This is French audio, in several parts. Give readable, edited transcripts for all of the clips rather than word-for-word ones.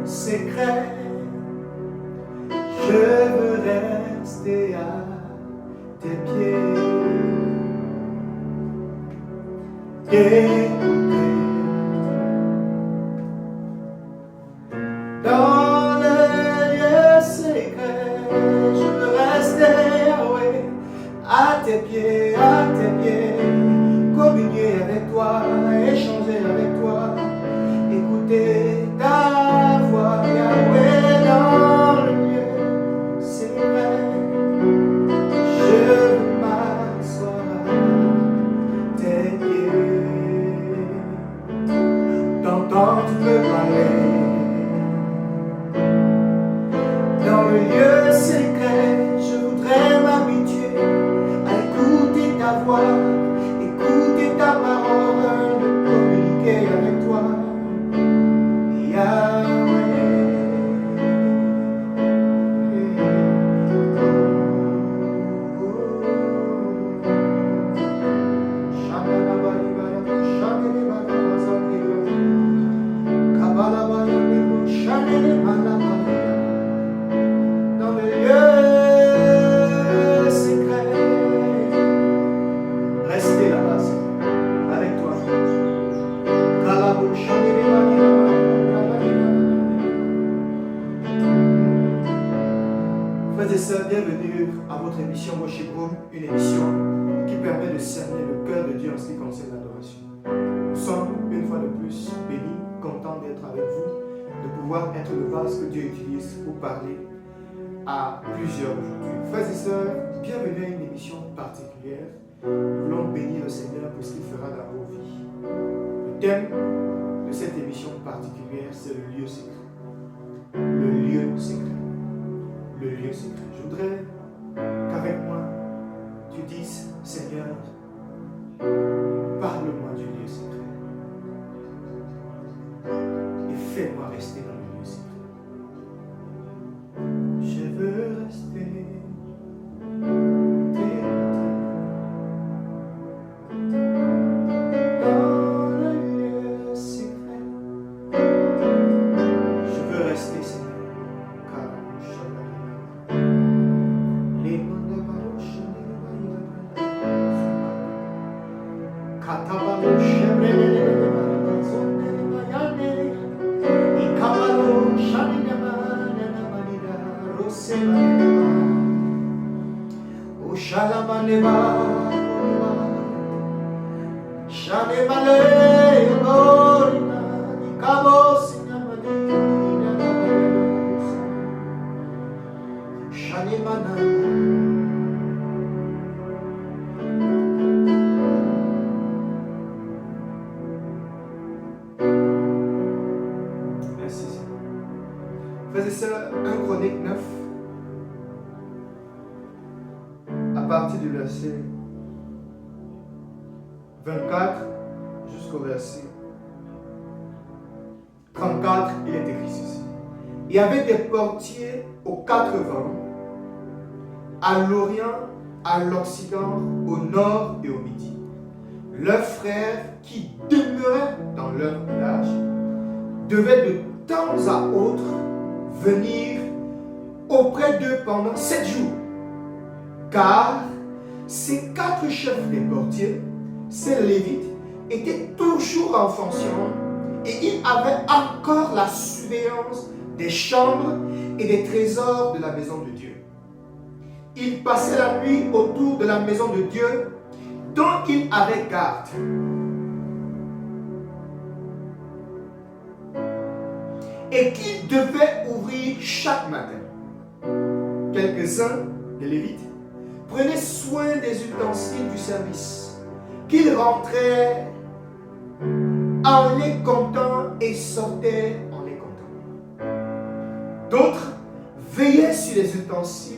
secret. Je veux rester à tes pieds. T'écouter. Dans le lieu secret, je veux rester à tes pieds, communier avec toi, échanger avec toi, écouter ta voix, Yahweh, dans le lieu secret. Je veux m'asseoir à tes pieds, t'entendre me parler. Dans le lieu secret, je voudrais m'habituer à écouter ta voix, écouter ta parole, communiquer avec toi, Yahweh. Dans le lieu secret, restez là-bas avec toi. Frères et sœurs, bienvenue à votre émission Worship Room, une émission qui permet de cerner le cœur de Dieu en ce qui concerne l'adoration. Nous sommes une fois de plus bénis, contents d'être avec vous, de pouvoir être le vase que Dieu utilise pour parler à plusieurs aujourd'hui. Frères et sœurs, bienvenue à une émission particulière. Nous voulons bénir le Seigneur pour ce qu'il fera dans vos vies. Le thème de cette émission particulière, c'est le lieu secret. Le lieu secret. Le lieu secret. Je voudrais qu'avec moi, tu dises, Seigneur, parle-moi du lieu secret. Et fais-moi rester dans le lieu secret. Je veux rester dans le lieu secret. Je veux rester, Seigneur. Merci Seigneur. Frères et sœurs, 1 Chronique 9, à partir du verset 24 jusqu'au verset 34, il est écrit ceci. Il y avait des portiers aux 4 vents, à l'Orient, à l'Occident, au Nord et au Midi. Leurs frères qui demeuraient dans leur village devaient de temps à autre venir auprès d'eux pendant 7 jours. Car ces 4 chefs des portiers, ces Lévites, étaient toujours en fonction et ils avaient encore la surveillance des chambres et des trésors de la maison de Dieu. Ils passaient la nuit autour de la maison de Dieu dont ils avaient garde. Et qu'ils devaient ouvrir chaque matin. Quelques-uns des Lévites prenaient soin des ustensiles du service, qu'ils rentraient en les comptant et sortaient en les comptant. D'autres veillaient sur les ustensiles,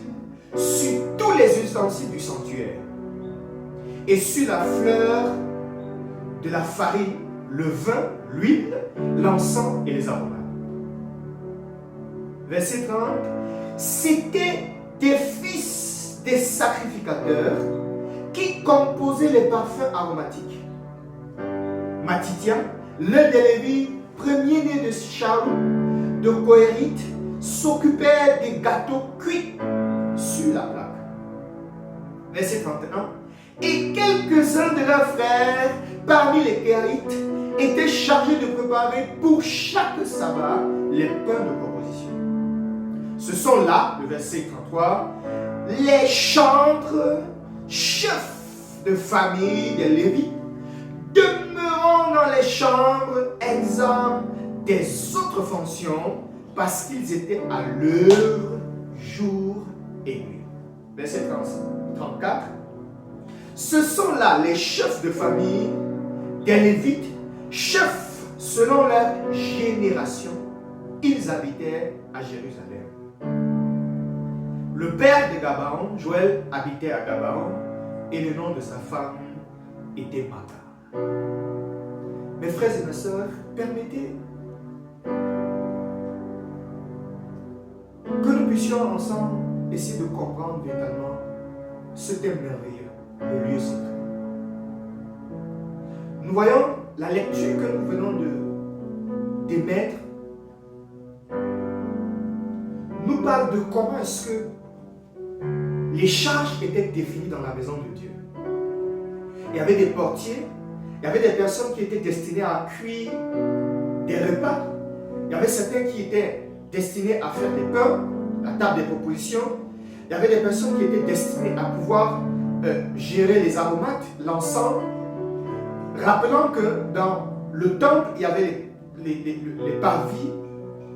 sur tous les ustensiles du sanctuaire, et sur la fleur de la farine, le vin, l'huile, l'encens et les aromates. Verset 30, c'était des fils des sacrificateurs qui composaient les parfums aromatiques. Matithia, l'un des Lévites, premier-né de Shaul, de Kohérites s'occupaient des gâteaux cuits sur la plaque. Verset 31. Et quelques-uns de leurs frères, parmi les Kohérites, étaient chargés de préparer pour chaque sabbat les pains de proposition. Ce sont là, le verset 33, les chantres, chefs de famille des Lévites, demeurant dans les chambres, exempts des autres fonctions, parce qu'ils étaient à l'œuvre jour et nuit. Verset 34. Ce sont là les chefs de famille des Lévites, chefs selon leur génération. Ils habitaient à Jérusalem. Le père de Gabaon, Joël, habitait à Gabaon et le nom de sa femme était Maca. Mes frères et mes sœurs, permettez que nous puissions ensemble essayer de comprendre véritablement ce thème merveilleux, le lieu secret. Nous voyons la lecture que nous venons d'émettre nous parle de comment est-ce que les charges étaient définies dans la maison de Dieu. Il y avait des portiers, il y avait des personnes qui étaient destinées à cuire des repas, il y avait certains qui étaient destinés à faire des pains, la table des propositions, il y avait des personnes qui étaient destinées à pouvoir gérer les aromates, l'encens. Rappelant que dans le temple, il y avait les parvis.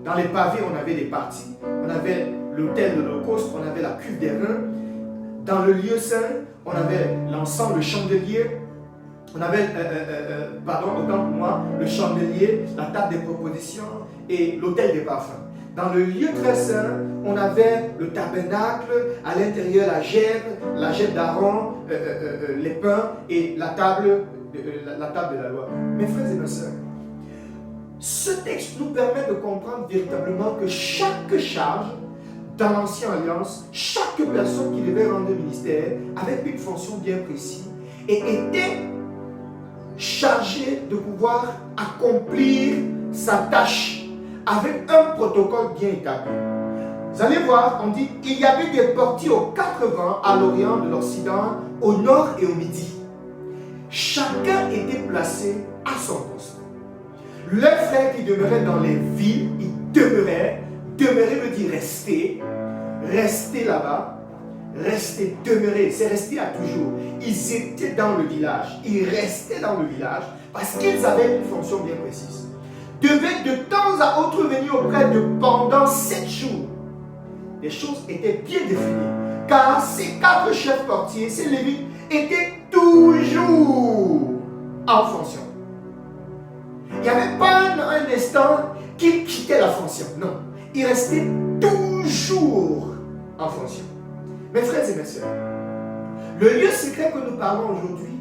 Dans les parvis, on avait des parties. On avait l'autel de l'Holocauste, on avait la cuve des reins. Dans le lieu saint, on avait l'encens, le chandelier. On avait, autant pour moi, le chandelier, la table des propositions et l'autel des parfums. Dans le lieu très saint, on avait le tabernacle, à l'intérieur la gêne d'Aaron, les pains et la table de la loi. Mes frères et mes sœurs, ce texte nous permet de comprendre véritablement que chaque charge dans l'Ancienne Alliance, chaque personne qui devait rendre ministère avait une fonction bien précise et était chargée de pouvoir accomplir sa tâche avec un protocole bien établi. Vous allez voir, on dit qu'il y avait des portiers aux 4 vents à l'Orient, de l'Occident, au Nord et au Midi. Chacun était placé à son poste. Les frères qui demeuraient dans les villes, ils demeuraient veut dire rester là-bas, demeurer, c'est rester à toujours. Ils étaient dans le village, ils restaient dans le village parce qu'ils avaient une fonction bien précise. Devaient de temps à autre venir auprès de pendant 7 jours. Les choses étaient bien définies, car ces 4 chefs portiers, ces Lévites, étaient toujours en fonction. Il n'y avait pas un instant qu'ils quittaient la fonction. Non, ils restaient toujours en fonction. Mes frères et mes sœurs, le lieu secret que nous parlons aujourd'hui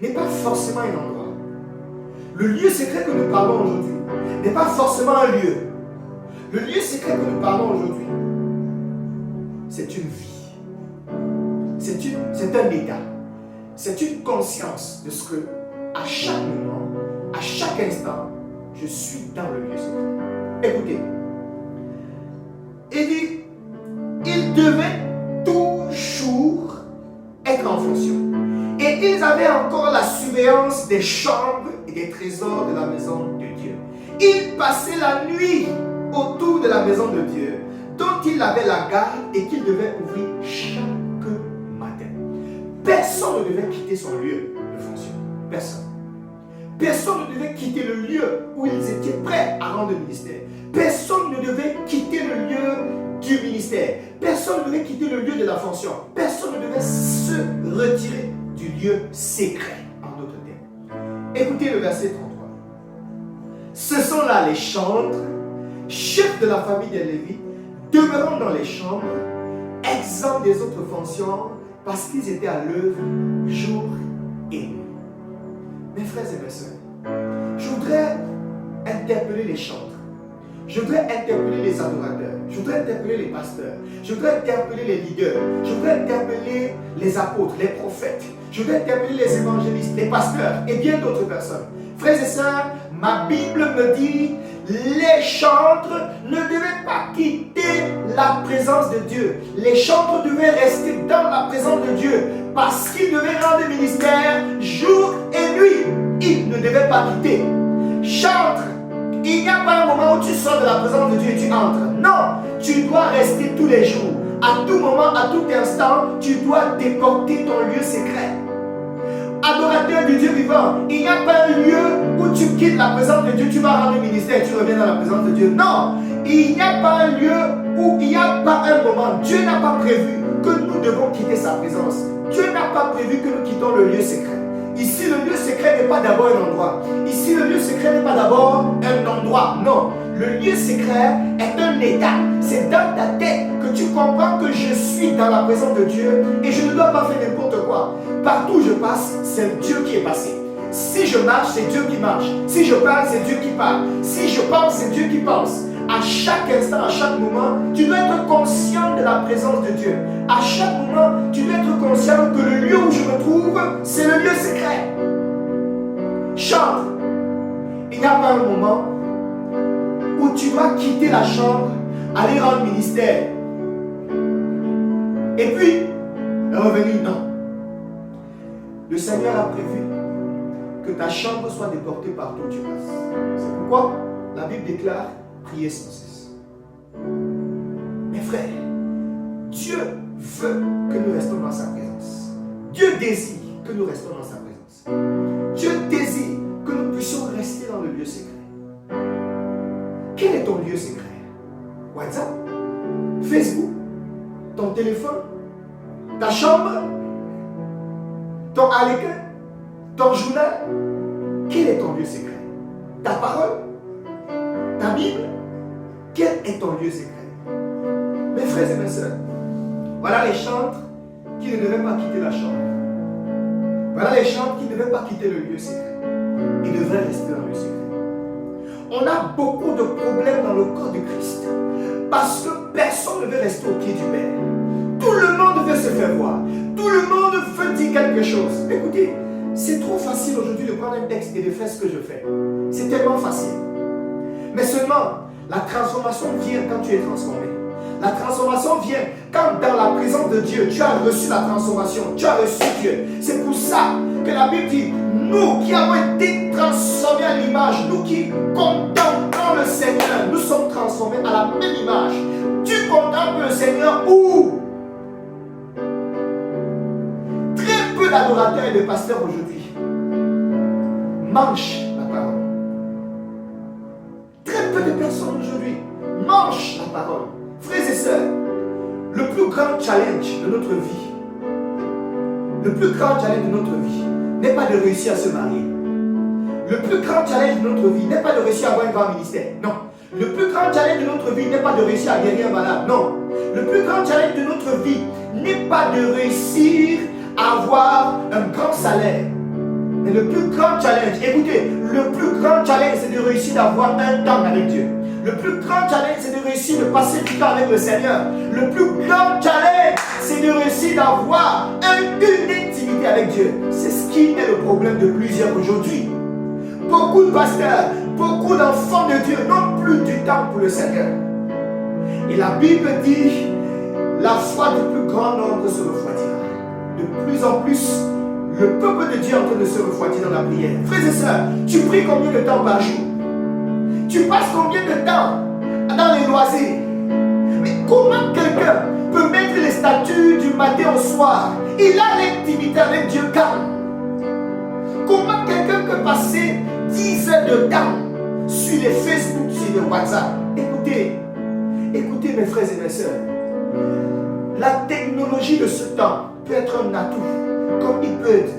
n'est pas forcément un endroit. Le lieu secret que nous parlons aujourd'hui n'est pas forcément un lieu. Le lieu secret que nous parlons aujourd'hui, c'est une vie. C'est un état. C'est une conscience de ce que, à chaque moment, à chaque instant, je suis dans le lieu secret. Écoutez, il dit, ils devaient toujours être en fonction. Et ils avaient encore la surveillance des chambres et des trésors de la maison de Dieu. Ils passaient la nuit autour de la maison de Dieu, dont ils avaient la garde et qu'ils devaient ouvrir chaque matin. Personne ne devait quitter son lieu de fonction. Personne. Personne ne devait quitter le lieu où ils étaient prêts à rendre le ministère. Personne ne devait quitter le lieu du ministère. Personne ne devait quitter le lieu de la fonction. Personne ne devait se retirer du lieu secret, en d'autres termes. Écoutez le verset 33. Ce sont là les chantres, chefs de la famille des Lévites, demeurant dans les chambres, exempts des autres fonctions, parce qu'ils étaient à l'œuvre jour et nuit. Mes frères et mes sœurs, je voudrais interpeller les chantres. Je voudrais interpeller les adorateurs. Je voudrais interpeller les pasteurs. Je voudrais interpeller les leaders. Je voudrais interpeller les apôtres, les prophètes. Je voudrais interpeller les évangélistes, les pasteurs et bien d'autres personnes. Frères et sœurs, ma Bible me dit les chantres ne devaient pas quitter la présence de Dieu. Les chantres devaient rester dans la présence de Dieu parce qu'ils devaient rendre le ministère jour et nuit. Ils ne devaient pas quitter. Chantre, il n'y a pas un moment où tu sors de la présence de Dieu et tu entres. Non, tu dois rester tous les jours. À tout moment, à tout instant, tu dois déporter ton lieu secret. Adorateur du Dieu vivant, il n'y a pas un lieu où tu quittes la présence de Dieu, tu vas rendre le ministère et tu reviens dans la présence de Dieu. Non, il n'y a pas un lieu où il n'y a pas un moment. Dieu n'a pas prévu que nous devons quitter sa présence. Dieu n'a pas prévu que nous quittons le lieu secret. Ici, le lieu secret n'est pas d'abord un endroit. Ici, le lieu secret n'est pas d'abord un endroit. Non, le lieu secret est un état. C'est dans ta tête que tu comprends que je suis dans la présence de Dieu et je ne dois pas faire n'importe quoi. Partout où je passe, c'est Dieu qui est passé. Si je marche, c'est Dieu qui marche. Si je parle, c'est Dieu qui parle. Si je pense, c'est Dieu qui pense. À chaque instant, à chaque moment, tu dois être conscient de la présence de Dieu. À chaque moment, tu dois être conscient que le lieu où je me trouve, c'est le lieu secret. Chante. Il n'y a pas un moment où tu dois quitter la chambre, aller rendre ministère. Et puis, revenir, non. Le Seigneur a prévu que ta chambre soit déportée partout où tu passes. C'est pourquoi la Bible déclare prier sans cesse. Mes frères, Dieu veut que nous restons dans sa présence. Dieu désire que nous restons dans sa présence. Dieu désire que nous puissions rester dans le lieu secret. Quel est ton lieu secret? WhatsApp? Facebook? Ton téléphone? Ta chambre? Ton arlequin? Ton journal? Quel est ton lieu secret? Ta parole? Ta Bible? Quel est ton lieu secret? Mes frères et mes sœurs, voilà les chantres qui ne devaient pas quitter la chambre. Voilà les chantres qui ne devaient pas quitter le lieu secret. Ils devraient rester dans le secret. On a beaucoup de problèmes dans le corps de Christ parce que personne ne veut rester au pied du Père. Tout le monde veut se faire voir. Tout le monde veut dire quelque chose. Écoutez, c'est trop facile aujourd'hui de prendre un texte et de faire ce que je fais. C'est tellement facile. Mais seulement, la transformation vient quand tu es transformé. La transformation vient quand dans la présence de Dieu, tu as reçu la transformation, tu as reçu Dieu. C'est pour ça que la Bible dit, nous qui avons été transformés à l'image, nous qui contemplons le Seigneur, nous sommes transformés à la même image. Tu contemples le Seigneur où? Très peu d'adorateurs et de pasteurs aujourd'hui mangent la parole. Très peu de personnes aujourd'hui mangent la parole. Frères et sœurs, le plus grand challenge de notre vie, n'est pas de réussir à se marier. Le plus grand challenge de notre vie n'est pas de réussir à avoir un grand ministère. Non. Le plus grand challenge de notre vie n'est pas de réussir à guérir un malade. Non. Le plus grand challenge de notre vie n'est pas de réussir à avoir un grand salaire. Mais le plus grand challenge, écoutez, le plus grand challenge, c'est de réussir à avoir un temps avec Dieu. Le plus grand challenge, c'est de réussir de passer du temps avec le Seigneur. Le plus grand challenge, c'est de réussir d'avoir une intimité avec Dieu. C'est ce qui est le problème de plusieurs aujourd'hui. Beaucoup de pasteurs, beaucoup d'enfants de Dieu n'ont plus du temps pour le Seigneur. Et la Bible dit, la foi du plus grand nombre se refroidira. De plus en plus, le peuple de Dieu est en train de se refroidir dans la prière. Frères et sœurs, tu pries combien de temps par jour? Tu passes combien de temps dans les loisirs? Mais comment quelqu'un peut mettre les statuts du matin au soir? Il a l'intimité avec Dieu calme. Comment quelqu'un peut passer 10 heures de temps sur les Facebook, sur les WhatsApp? Écoutez mes frères et mes sœurs, la technologie de ce temps peut être un atout, comme il peut être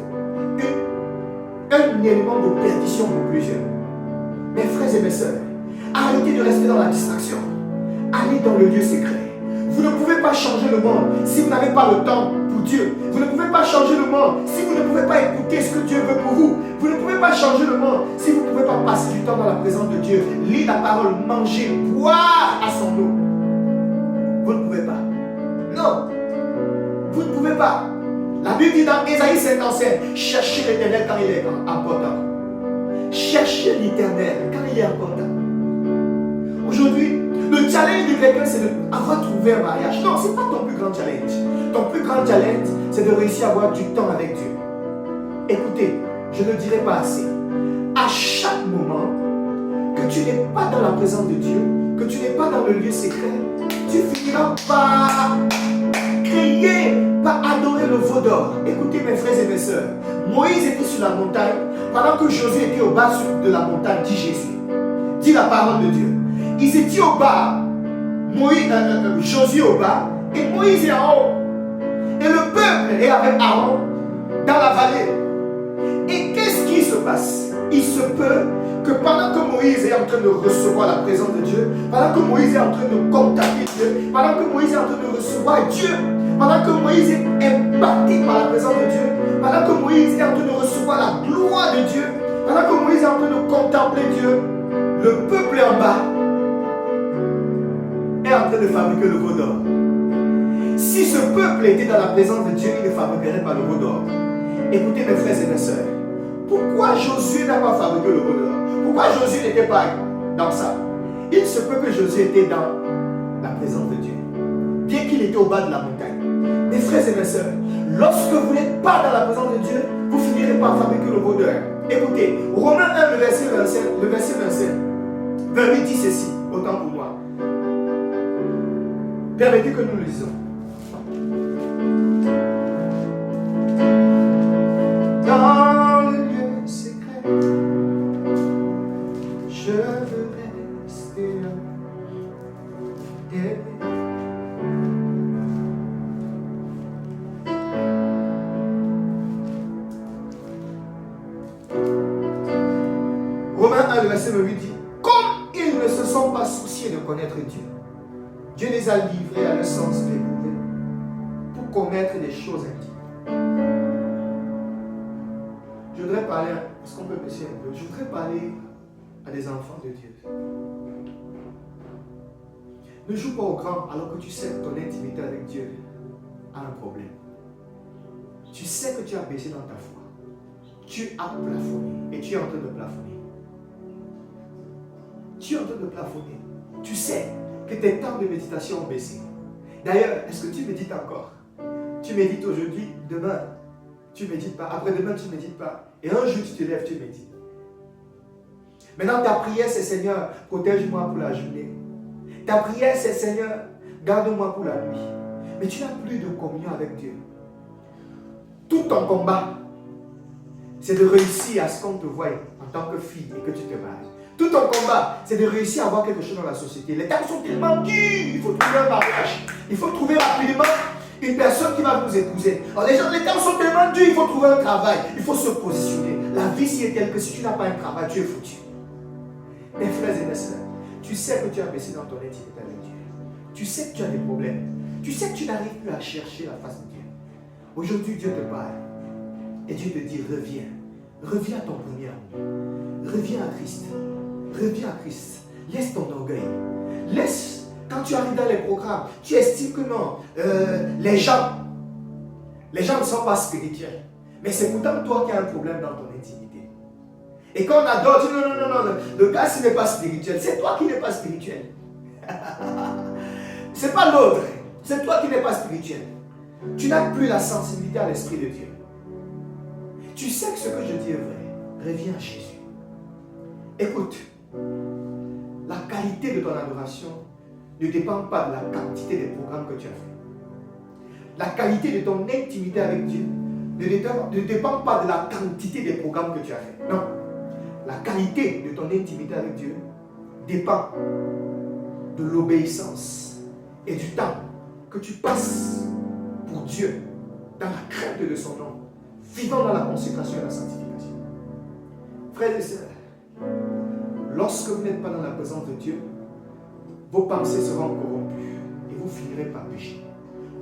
un élément de perdition pour plusieurs. Mes frères et mes sœurs, arrêtez de rester dans la distraction. Allez dans le lieu secret. Vous ne pouvez pas changer le monde si vous n'avez pas le temps pour Dieu. Vous ne pouvez pas changer le monde si vous ne pouvez pas écouter ce que Dieu veut pour vous. Vous ne pouvez pas changer le monde si vous ne pouvez pas passer du temps dans la présence de Dieu. Lire la parole, manger, boire à son eau. Vous ne pouvez pas. Non. Vous ne pouvez pas. La Bible dit dans Ésaïe 55, cherchez l'Éternel quand il est important. Cherchez l'Éternel quand il est important. challenge de quelqu'un, c'est d'avoir trouvé un mariage. Non, ce n'est pas ton plus grand challenge. Ton plus grand challenge, c'est de réussir à avoir du temps avec Dieu. Écoutez, je ne dirai pas assez. À chaque moment que tu n'es pas dans la présence de Dieu, que tu n'es pas dans le lieu secret, tu finiras par crier, par adorer le veau d'or. Écoutez mes frères et mes sœurs, Moïse était sur la montagne, pendant que Josué était au bas de la montagne, dit Jésus. Dit la parole de Dieu. Ils étaient au bas, Josué au bas, et Moïse est en haut. Et le peuple est avec Aaron dans la vallée. Et qu'est-ce qui se passe? Il se peut que pendant que Moïse est en train de recevoir la présence de Dieu, pendant que Moïse est en train de contacter Dieu, pendant que Moïse est en train de recevoir Dieu, pendant que Moïse est impacté par la présence de Dieu, pendant que Moïse est en train de recevoir la gloire de Dieu, pendant que Moïse est en train de contempler Dieu, le peuple en bas est en train de fabriquer le veau d'or. Si ce peuple était dans la présence de Dieu, il ne fabriquerait pas le veau d'or. Écoutez mes frères et mes sœurs, pourquoi Josué n'a pas fabriqué le veau d'or? Pourquoi Josué n'était pas dans ça? Il se peut que Josué était dans la présence de Dieu, bien qu'il était au bas de la montagne. Mes frères et mes sœurs, lorsque vous n'êtes pas dans la présence de Dieu, vous finirez par fabriquer le veau d'or. Écoutez, Romains 1, le verset 27, verset dit ceci, autant pour moi. Permettez que nous le lisons. Dans le lieu secret, je veux rester là. Romains 1, le verset 28 dit, comme ils ne se sont pas souciés de connaître Dieu, Dieu les a livrés à leur sens éprouvé pour commettre des choses intimes. Je voudrais parler, est-ce qu'on peut baisser un peu? Je voudrais parler à des enfants de Dieu. Ne joue pas au grand alors que tu sais que ton intimité avec Dieu a un problème. Tu sais que tu as baissé dans ta foi. Tu as plafonné et tu es en train de plafonner. Tu es en train de plafonner. Tu sais que tes temps de méditation ont baissé. D'ailleurs, est-ce que tu médites encore? Tu médites aujourd'hui, demain, tu ne médites pas. Après-demain, tu ne médites pas. Et un jour, tu te lèves, tu médites. Maintenant, ta prière, c'est Seigneur, protège-moi pour la journée. Ta prière, c'est Seigneur, garde-moi pour la nuit. Mais tu n'as plus de communion avec Dieu. Tout ton combat, c'est de réussir à ce qu'on te voie en tant que fille et que tu te maries. Tout ton combat, c'est de réussir à avoir quelque chose dans la société. Les temps sont tellement durs. Il faut trouver un mariage. Il faut trouver rapidement une personne qui va vous épouser. Alors les temps sont tellement durs, il faut trouver un travail. Il faut se positionner. La vie, si est telle que si tu n'as pas un travail, tu es foutu. Mes frères et mes sœurs, tu sais que tu as baissé dans ton intimité avec Dieu. Tu sais que tu as des problèmes. Tu sais que tu n'arrives plus à chercher la face de Dieu. Aujourd'hui, Dieu te parle. Et Dieu te dit, reviens. Reviens à ton premier amour. Reviens à Christ. Reviens à Christ. Laisse ton orgueil. Laisse, quand tu arrives dans les programmes, tu estimes que non, les gens ne sont pas spirituels. Mais c'est pourtant toi qui as un problème dans ton intimité. Et quand on adore, tu dis non, le gars ce n'est pas spirituel. C'est toi qui n'es pas spirituel. C'est pas l'autre. C'est toi qui n'es pas spirituel. Tu n'as plus la sensibilité à l'Esprit de Dieu. Tu sais que ce que je dis est vrai. Reviens à Jésus. Écoute, la qualité de ton adoration ne dépend pas de la quantité des programmes que tu as fait. La qualité de ton intimité avec Dieu ne dépend pas de la quantité des programmes que tu as fait. Non. La qualité de ton intimité avec Dieu dépend de l'obéissance et du temps que tu passes pour Dieu dans la crainte de son nom, vivant dans la consécration et la sanctification. Frères et sœurs, lorsque vous n'êtes pas dans la présence de Dieu, vos pensées seront corrompues et vous finirez par pécher.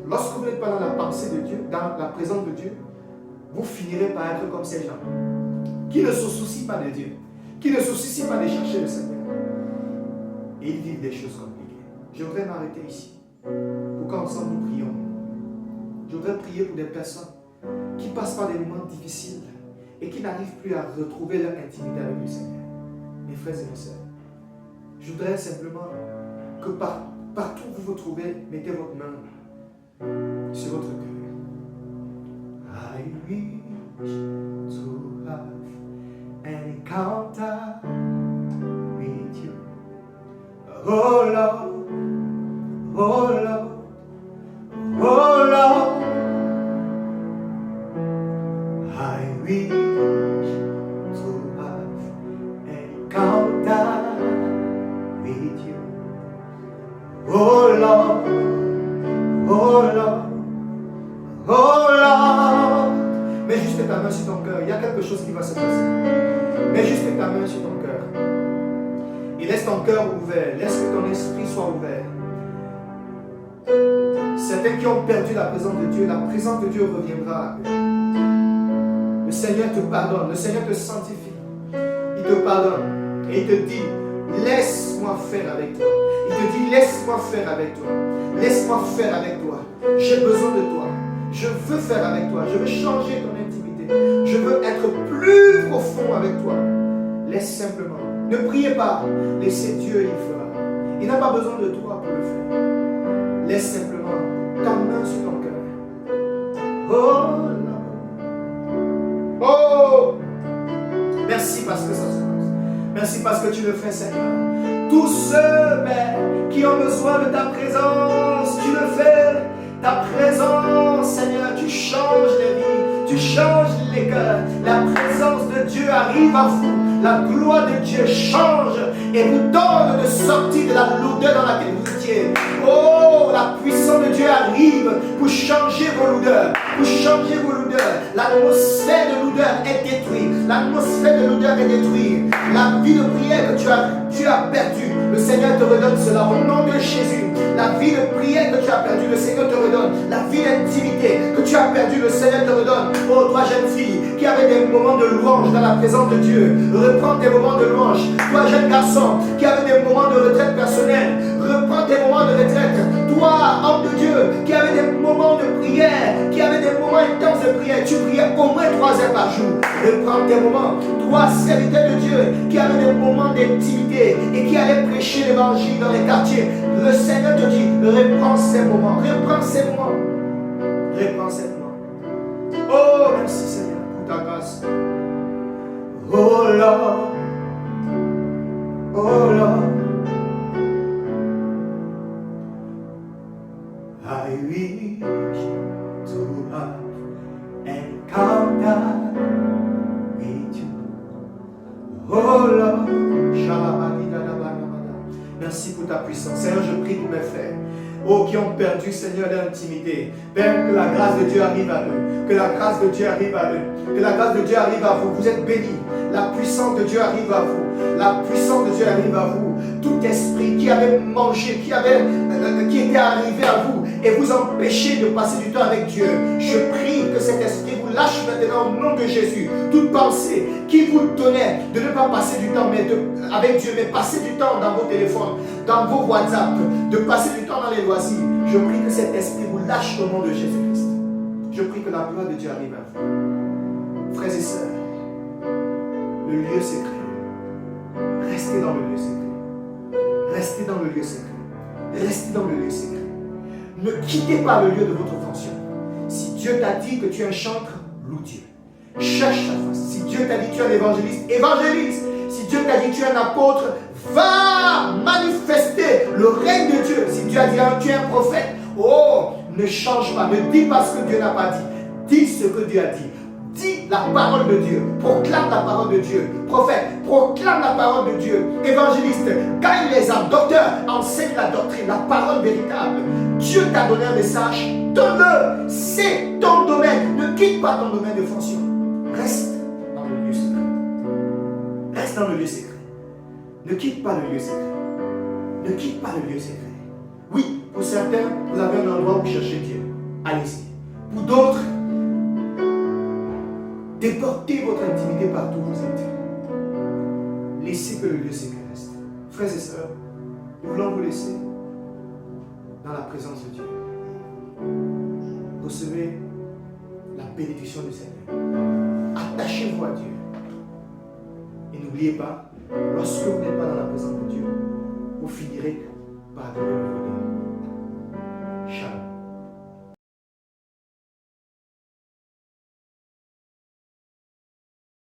Lorsque vous n'êtes pas dans la pensée de Dieu, dans la présence de Dieu, vous finirez par être comme ces gens qui ne se soucient pas de Dieu, qui ne se soucient pas de chercher le Seigneur. Et ils vivent des choses compliquées. Je voudrais m'arrêter ici pour qu'ensemble nous prions. Je voudrais prier pour des personnes qui passent par des moments difficiles et qui n'arrivent plus à retrouver leur intimité avec le Seigneur. Mes frères et mes sœurs, je voudrais simplement que que partout où vous vous trouvez, mettez votre main sur votre cœur. I wish to have an encounter with you. Oh Lord, oh Lord, oh Lord. I wish to have an encounter with you. Oh Lord, oh Lord, oh Lord. Mets juste ta main sur ton cœur. Il y a quelque chose qui va se passer. Mets juste ta main sur ton cœur. Et laisse ton cœur ouvert. Laisse que ton esprit soit ouvert. Certains qui ont perdu la présence de Dieu, la présence de Dieu reviendra à eux. Le Seigneur te pardonne. Le Seigneur te sanctifie. Il te pardonne. Et il te dit, laisse-moi faire avec toi. Il te dit, laisse-moi faire avec toi. Laisse-moi faire avec toi. J'ai besoin de toi. Je veux faire avec toi. Je veux changer ton intimité. Je veux être plus profond avec toi. Laisse simplement. Ne priez pas. Laissez Dieu, il fera. Il n'a pas besoin de toi pour le faire. Laisse simplement ta main sur ton cœur. Oh non. Oh. Merci parce que ça se passe. Merci parce que tu le fais, Seigneur. Tous ceux, Père, qui ont besoin de ta présence, tu le fais. Ta présence, Seigneur, tu changes les vies, tu changes les cœurs. La présence de Dieu arrive à vous. La gloire de Dieu change et vous donne de sortir de la lourdeur dans laquelle vous étiez. Oh, la puissance de Dieu arrive pour changer vos lourdeurs, pour changer vos lourdeurs. L'atmosphère de lourdeur est détruite. L'atmosphère de lourdeur est détruite. La vie de prière que tu as perdue, le Seigneur te redonne cela au nom de Jésus. La vie de prière que tu as perdue, le Seigneur te redonne. La vie d'intimité que tu as perdue, le Seigneur te redonne. Oh, toi jeune fille qui avait des moments de louange dans la présence de Dieu, reprends tes moments de louange. Toi jeune garçon qui avait des moments de retraite personnelle, reprends tes moments de retraite. Toi, homme de Dieu, qui avait des moments de prière, qui avait des moments intenses de prière, tu priais au moins 3 heures par jour. Reprends tes moments. Toi, serviteur de Dieu, qui avait des moments d'intimité et qui allait prêcher l'évangile dans les quartiers, le Seigneur te dit, reprends ces moments, reprends ces moments, reprends ces moments. Oh, merci Seigneur pour ta grâce. Oh Lord, oh Lord, I wish to have an encounter with you. Oh Lord, merci pour ta puissance. Seigneur, je prie pour mes frères. Oh, qui ont perdu, Seigneur, l'intimité. Père, que la grâce de Dieu arrive à eux. Que la grâce de Dieu arrive à eux. Que la grâce de Dieu arrive à vous. Vous êtes bénis. La puissance de Dieu arrive à vous. La puissance de Dieu arrive à vous. Tout esprit qui avait mangé, qui était arrivé à vous et vous empêchait de passer du temps avec Dieu, je prie que cet esprit vous lâche maintenant au nom de Jésus. Toute pensée qui vous donnait de ne pas passer du temps avec Dieu, mais passer du temps dans vos téléphones, dans vos WhatsApp, de passer du temps dans les loisirs, je prie que cet esprit vous lâche au nom de Jésus-Christ. Je prie que la gloire de Dieu arrive à vous. Frères et sœurs, le lieu secret. Restez dans le lieu secret. Restez dans le lieu secret. Restez dans le lieu secret. Ne quittez pas le lieu de votre fonction. Si Dieu t'a dit que tu es un chantre, loue Dieu. Cherche sa face. Si Dieu t'a dit que tu es un évangéliste, évangéliste. Si Dieu t'a dit que tu es un apôtre, va manifester le règne de Dieu. Si Dieu a dit que tu es un prophète, oh, ne change pas. Ne dis pas ce que Dieu n'a pas dit. Dis ce que Dieu a dit. Dis la parole de Dieu. Proclame la parole de Dieu. Prophète, proclame la parole de Dieu. Évangéliste, gagne les âmes. Docteur, enseigne la doctrine, la parole véritable. Dieu t'a donné un message. Donne-le. C'est ton domaine. Ne quitte pas ton domaine de fonction. Reste dans le lieu secret. Reste dans le lieu secret. Ne quitte pas le lieu secret. Ne quitte pas le lieu secret. Oui, pour certains, vous avez un endroit où chercher Dieu. Allez-y. Pour d'autres, déportez votre intimité partout où vous êtes. Laissez que le lieu secret reste. Frères et sœurs, nous voulons vous laisser dans la présence de Dieu. Recevez la bénédiction du Seigneur. Attachez-vous à Dieu. Et n'oubliez pas, lorsque vous n'êtes pas dans la présence de Dieu, vous finirez pas adorer le